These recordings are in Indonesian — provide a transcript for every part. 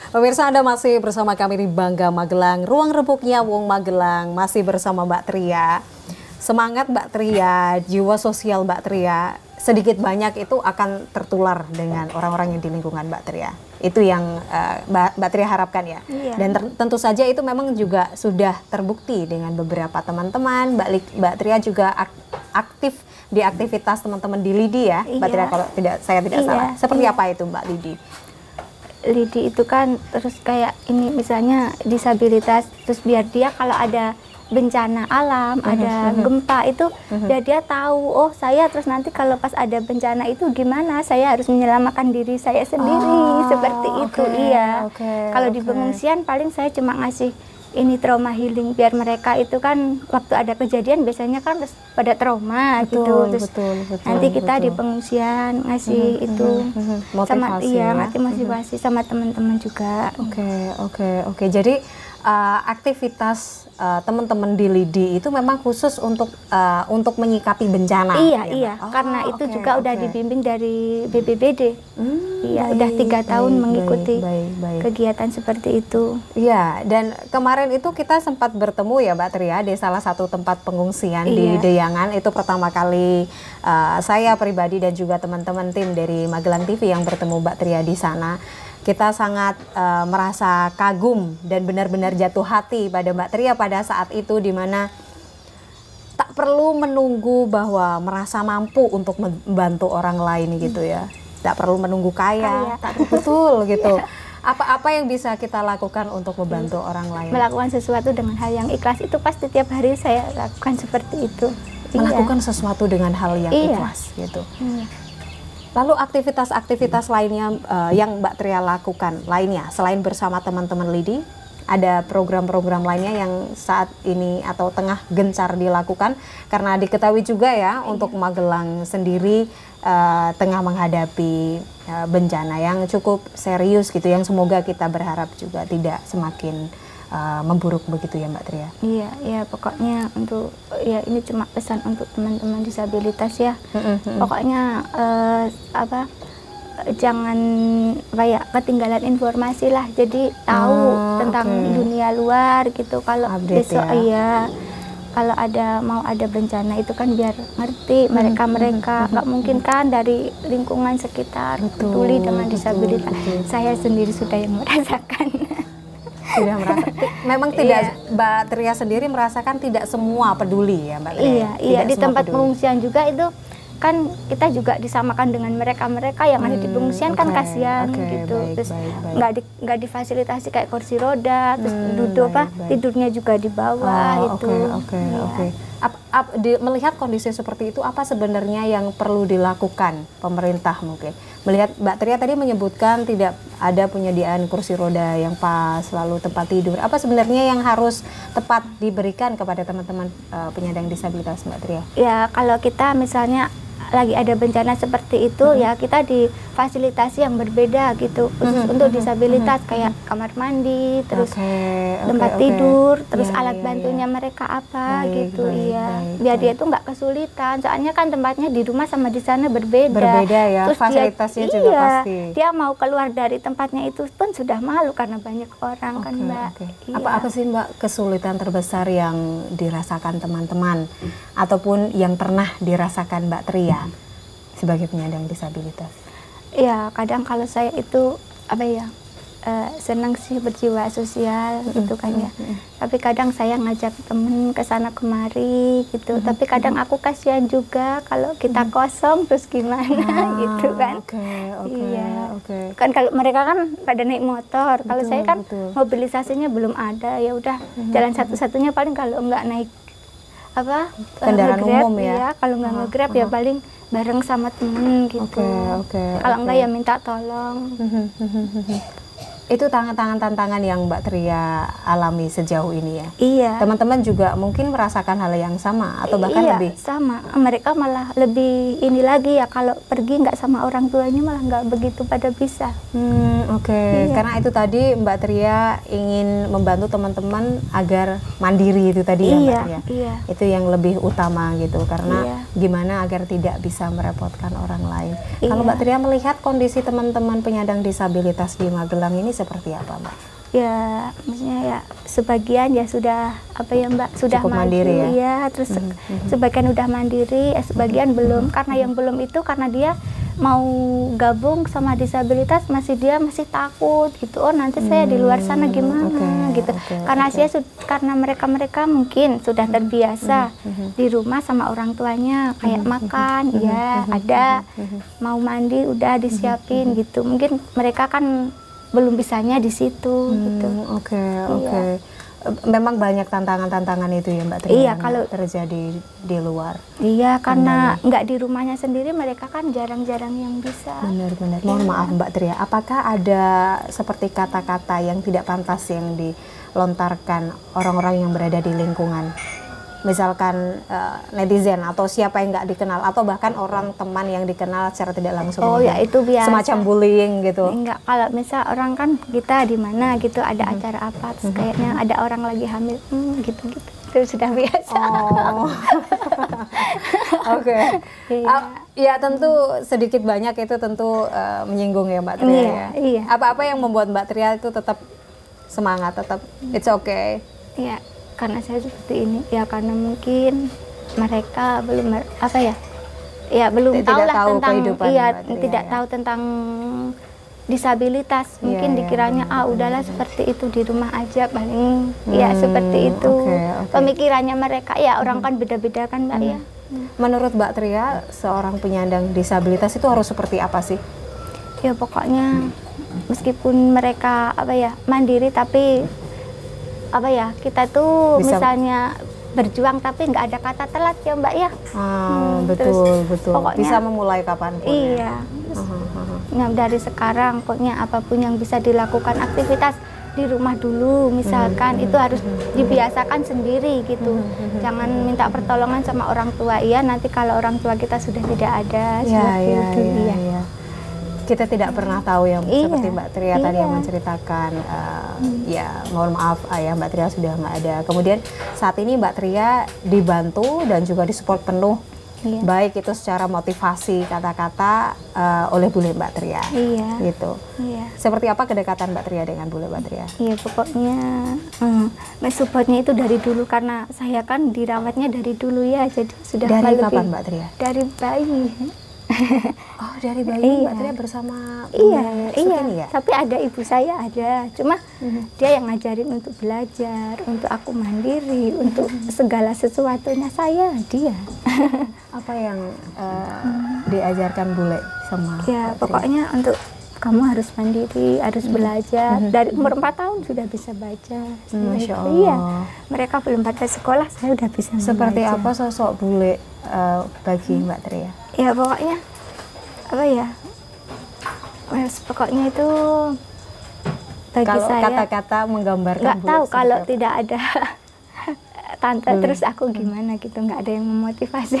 Pemirsa, Anda masih bersama kami di Bangga Magelang, ruang rembuknya Wong Magelang, masih bersama Mbak Tria. Semangat Mbak Tria, jiwa sosial Mbak Tria, sedikit banyak itu akan tertular dengan orang-orang yang di lingkungan Mbak Tria. Itu yang Mbak Tria harapkan ya. Iya. Dan tentu saja itu memang juga sudah terbukti dengan beberapa teman-teman. Mbak Tria juga aktif di aktivitas teman-teman di LIDI ya, Mbak Tria, kalau saya tidak salah. Seperti apa itu Mbak LIDI? LIDI itu kan terus kayak ini misalnya disabilitas, terus biar dia kalau ada bencana alam, ada gempa itu biar dia tahu, oh saya terus nanti kalau pas ada bencana itu gimana, saya harus menyelamatkan diri saya sendiri, seperti itu. Iya. Kalau di pengungsian paling saya cuma ngasih ini trauma healing, biar mereka itu kan waktu ada kejadian biasanya kan pada trauma gitu, terus nanti kita di pengungsian ngasih itu sama ngasih motivasi sama teman-teman juga. Oke. Jadi aktivitas teman-teman di LIDI itu memang khusus untuk menyikapi bencana. Iya. Karena itu juga udah dibimbing dari BPBD. Iya, udah 3 tahun mengikuti kegiatan seperti itu. Iya, dan kemarin itu kita sempat bertemu ya Mbak Tria di salah satu tempat pengungsian di Deyangan. Itu pertama kali saya pribadi dan juga teman-teman tim dari Magelang TV yang bertemu Mbak Tria di sana. Kita sangat merasa kagum dan benar-benar jatuh hati pada Mbak Tria pada saat itu, di mana tak perlu menunggu bahwa merasa mampu untuk membantu orang lain gitu ya. Tak perlu menunggu kaya. Betul gitu. Apa yang bisa kita lakukan untuk membantu orang lain? Melakukan sesuatu dengan hal yang ikhlas itu pasti tiap hari saya lakukan seperti itu. Melakukan sesuatu dengan hal yang ikhlas gitu. Lalu aktivitas-aktivitas lainnya yang Mbak Tria lakukan lainnya selain bersama teman-teman LIDI, ada program-program lainnya yang saat ini atau tengah gencar dilakukan, karena diketahui juga ya untuk Magelang sendiri tengah menghadapi bencana yang cukup serius gitu, yang semoga kita berharap juga tidak semakin memburuk begitu ya Mbak Tria. Iya, pokoknya untuk ya ini cuma pesan untuk teman-teman disabilitas ya. Pokoknya jangan kayak ketinggalan informasi lah. Jadi tahu tentang dunia luar gitu. Kalau besok kalau mau ada bencana itu kan biar ngerti mereka nggak mungkin kan dari lingkungan sekitar peduli dengan disabilitas. Saya sendiri sudah yang merasakan. Sudah merasa, memang tidak Mbak Tria sendiri merasakan tidak semua peduli ya Mbak Tria? Iya, di tempat pengungsian juga itu kan kita juga disamakan dengan mereka yang ada di pengungsian kan kasihan gitu. Terus nggak difasilitasi kayak kursi roda, terus duduk tidurnya juga di bawah itu. Melihat kondisi seperti itu, apa sebenarnya yang perlu dilakukan pemerintah mungkin? Melihat Mbak Tria tadi menyebutkan tidak ada penyediaan kursi roda yang pas, lalu tempat tidur. Apa sebenarnya yang harus tepat diberikan kepada teman-teman penyandang disabilitas Mbak Tria? Ya kalau kita misalnya lagi ada bencana seperti itu ya kita difasilitasi yang berbeda gitu, khusus untuk disabilitas kayak kamar mandi, terus tempat tidur, terus alat bantunya mereka apa gitu. Biar dia itu nggak kesulitan, soalnya kan tempatnya di rumah sama di sana berbeda ya, terus fasilitasnya juga pasti. Dia mau keluar dari tempatnya itu pun sudah malu karena banyak orang kan Mbak. Apa sih Mbak kesulitan terbesar yang dirasakan teman-teman ataupun yang pernah dirasakan Mbak Tria sebagai penyandang disabilitas? Ya kadang kalau saya itu senang sih berjiwa sosial gitu kan ya. Tapi kadang saya ngajak temen ke sana kemari gitu. Tapi kadang aku kasihan juga kalau kita kosong terus gimana gitu kan. Kan kalau mereka kan pada naik motor, kalau saya kan mobilisasinya belum ada, ya udah jalan satu-satunya paling kalau nggak naik kendaraan umum ya. Kalau nggak nge-grab ya paling bareng sama temen gitu. Kalau enggak ya minta tolong. Itu tantangan yang Mbak Tria alami sejauh ini ya? Iya. Teman-teman juga mungkin merasakan hal yang sama atau bahkan lebih? Sama. Mereka malah lebih ini lagi ya, kalau pergi nggak sama orang tuanya malah nggak begitu pada bisa. Karena itu tadi Mbak Tria ingin membantu teman-teman agar mandiri itu tadi ya Mbak Tria? Itu yang lebih utama gitu, karena gimana agar tidak bisa merepotkan orang lain. Kalau Mbak Tria melihat kondisi teman-teman penyandang disabilitas di Magelang ini seperti apa Mbak? Ya maksudnya ya sebagian ya sudah apa ya Mbak, sudah cukup mandiri ya? Iya, terus sebagian udah mandiri, sebagian belum. Karena yang belum itu karena dia mau gabung sama disabilitas dia masih takut gitu. Oh nanti saya di luar sana gimana gitu. Karena mereka mungkin sudah terbiasa di rumah sama orang tuanya kayak makan ya ada, mau mandi udah disiapin gitu. Mungkin mereka kan belum bisanya di situ gitu. Oke. Memang banyak tantangan-tantangan itu ya Mbak Tria. Iya, kalau terjadi di luar. Iya, karena nggak di rumahnya sendiri mereka kan jarang-jarang yang bisa. Benar-benar. Mohon maaf Mbak Tria, apakah ada seperti kata-kata yang tidak pantas yang dilontarkan orang-orang yang berada di lingkungan? Misalkan netizen atau siapa yang nggak dikenal atau bahkan orang teman yang dikenal secara tidak langsung. Oh ya itu biasa. Semacam bullying gitu. Enggak, kalau misal orang kan kita di mana gitu ada acara apa terus kayaknya ada orang lagi hamil gitu-gitu. Itu sudah biasa. Oh. Oke. Ya tentu sedikit banyak itu tentu menyinggung ya Mbak Tria ya. Iya. Apa-apa yang membuat Mbak Tria itu tetap semangat, tetap it's okay. Iya. Karena saya seperti ini ya karena mungkin mereka belum belum tahu lah tentang tidak tahu tentang disabilitas. Mungkin dikiranya udahlah seperti itu di rumah aja paling ya seperti itu. Pemikirannya mereka ya orang kan beda-beda kan Mbak ya. Menurut Mbak Tria seorang penyandang disabilitas itu harus seperti apa sih? Ya pokoknya meskipun mereka mandiri tapi kita tuh misalnya berjuang tapi nggak ada kata telat ya Mbak ya. Betul. Pokoknya, bisa memulai kapanpun. Iya. Nah, dari sekarang pokoknya apapun yang bisa dilakukan aktivitas di rumah dulu misalkan itu harus dibiasakan sendiri gitu. Jangan minta pertolongan sama orang tua ya nanti kalau orang tua kita sudah tidak ada seperti itu ya. Kita tidak pernah tahu yang seperti Mbak Tria tadi yang menceritakan ya mohon maaf ayah Mbak Tria sudah nggak ada. Kemudian saat ini Mbak Tria dibantu dan juga disupport penuh baik itu secara motivasi kata-kata oleh bule Mbak Tria gitu. Seperti apa kedekatan Mbak Tria dengan bule Mbak Tria? Iya pokoknya supportnya itu dari dulu karena saya kan dirawatnya dari dulu ya jadi sudah dari kapan Mbak Tria? Dari bayi. Oh dari bayi Mbak Tria bersama ya? Tapi ada ibu saya ada, cuma dia yang ngajarin untuk belajar, untuk aku mandiri, untuk segala sesuatunya dia. Apa yang diajarkan bule sama ya Mbak Tria? Pokoknya untuk kamu harus mandiri, harus belajar. Dari umur 4 tahun sudah bisa baca. Masya Allah. Iya, mereka belum pada sekolah, saya udah bisa membaca. Seperti apa sosok bule bagi Mbak Tria? Ya pokoknya pokoknya itu bagi kalau saya kata-kata menggambarkan nggak tahu kalau tidak ada tante terus aku gimana gitu, nggak ada yang memotivasi.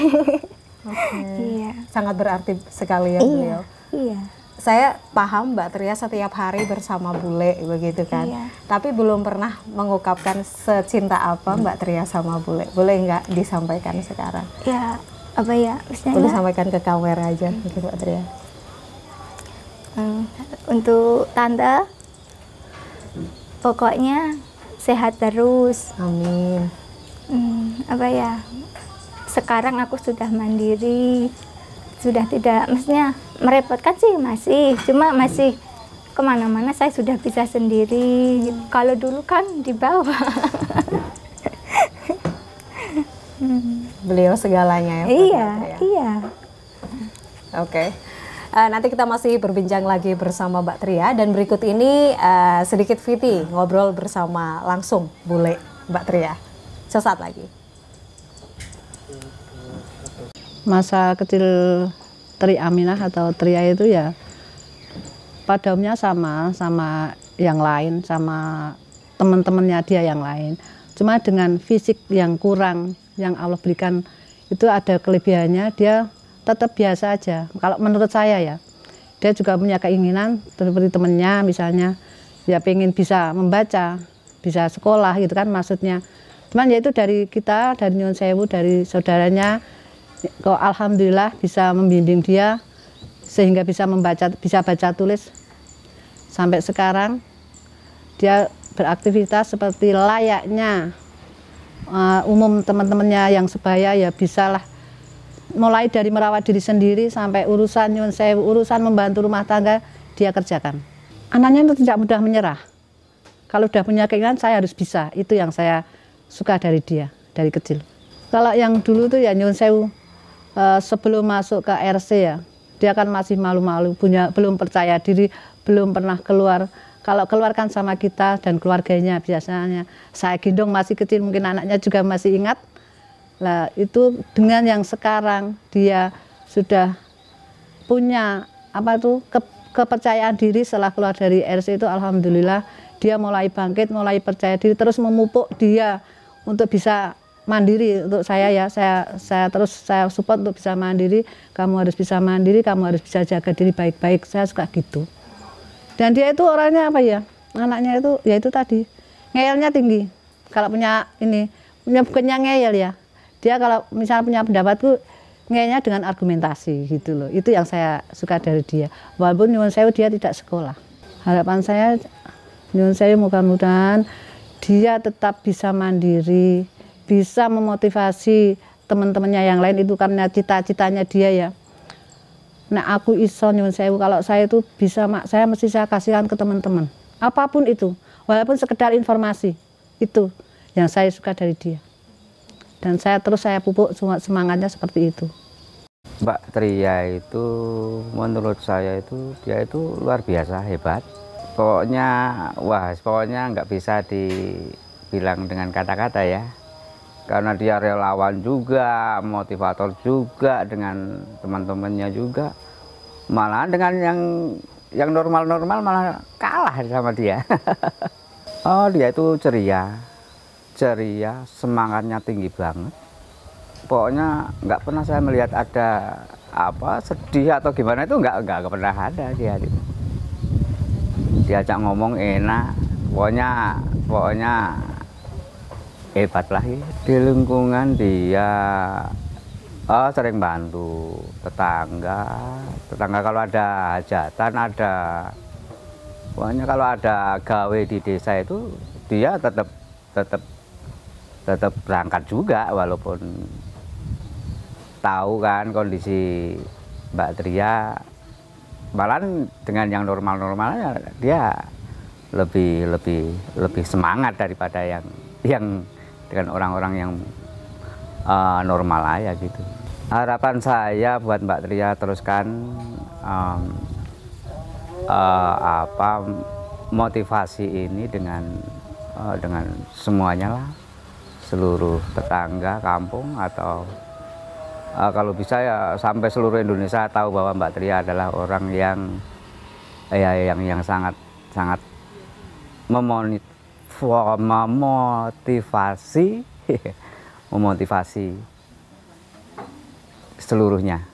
Iya. Sangat berarti sekali ya beliau. Iya. Saya paham Mbak Tria setiap hari bersama bule begitu kan. Tapi belum pernah mengungkapkan secinta apa Mbak Tria sama bule. Boleh nggak disampaikan sekarang? Ya boleh sampaikan ke kamera aja gitu Mbak Tria. Untuk tante pokoknya sehat terus. Amin. Sekarang aku sudah mandiri, sudah tidak maksudnya merepotkan sih masih kemana-mana saya sudah bisa sendiri. Kalau dulu kan di bawah. Beliau segalanya ya. Iya. Oke. Nanti kita masih berbincang lagi bersama Mbak Tria dan berikut ini sedikit Viti ngobrol bersama langsung bule Mbak Tria. Sesaat lagi. Masa kecil Tri Aminah atau Tria itu ya pada umumnya sama yang lain, sama teman-temannya dia yang lain. Cuma dengan fisik yang kurang yang Allah berikan itu ada kelebihannya, dia tetap biasa aja. Kalau menurut saya ya, dia juga punya keinginan seperti temennya misalnya, ya pengen bisa membaca, bisa sekolah gitu kan maksudnya. Cuman ya itu dari kita, dari Nyun Sewu, dari saudaranya, kok alhamdulillah bisa membimbing dia sehingga bisa membaca, bisa baca tulis sampai sekarang. dia beraktivitas seperti layaknya umum teman-temannya yang sebaya, ya bisalah mulai dari merawat diri sendiri sampai urusan nyuwun sewu, urusan membantu rumah tangga dia kerjakan. Anaknya itu tidak mudah menyerah. Kalau udah punya keinginan, saya harus bisa. Itu yang saya suka dari dia dari kecil. Kalau yang dulu tuh ya nyuwun sewu, sebelum masuk ke RC ya, dia kan masih malu-malu, belum percaya diri, belum pernah keluar. Kalau keluar kan sama kita dan keluarganya biasanya. Saya gendong masih kecil, mungkin anaknya juga masih ingat. Lah itu dengan yang sekarang dia sudah punya kepercayaan diri setelah keluar dari RC itu, alhamdulillah dia mulai bangkit, mulai percaya diri, terus memupuk dia untuk bisa mandiri. Untuk saya ya, saya terus saya support untuk bisa mandiri. Kamu harus bisa mandiri, kamu harus bisa jaga diri baik-baik. Saya suka gitu. Dan dia itu orangnya apa ya? Anaknya itu ya itu tadi, ngeyelnya tinggi. Kalau punya bukannya ngeyel ya. Dia kalau misalnya punya pendapat tuh ngeyelnya dengan argumentasi gitu loh. Itu yang saya suka dari dia. Walaupun nyuwun sewu dia tidak sekolah. Harapan saya nyuwun sewu mudah-mudahan dia tetap bisa mandiri, bisa memotivasi teman-temannya yang lain, itu karena cita-citanya dia ya. Nah aku iso nyuwun sewu, kalau saya itu bisa saya mesti saya kasihkan ke teman-teman. Apapun itu, walaupun sekedar informasi, itu yang saya suka dari dia. Dan saya pupuk semangatnya seperti itu. Mbak Tria itu menurut saya itu dia itu luar biasa hebat. Pokoknya nggak bisa dibilang dengan kata-kata ya. Karena dia relawan juga, motivator juga, dengan teman-temannya juga. Malah dengan yang normal-normal malah kalah sama dia. Oh, dia itu ceria, semangatnya tinggi banget. Pokoknya nggak pernah saya melihat ada sedih atau gimana, itu nggak pernah ada dia. Diajak ngomong enak, pokoknya hebat lah ya. Di lingkungan dia sering bantu tetangga kalau ada hajatan, pokoknya kalau ada gawe di desa itu dia tetap berangkat juga, walaupun tahu kan kondisi Mbak Tria. Malahan dengan yang normal-normalnya dia lebih semangat daripada yang dengan orang-orang yang normal aja gitu. Harapan saya buat Mbak Tria teruskan motivasi ini dengan semuanya lah, seluruh tetangga kampung, atau kalau bisa ya sampai seluruh Indonesia tahu bahwa Mbak Tria adalah orang yang sangat memotivasi seluruhnya.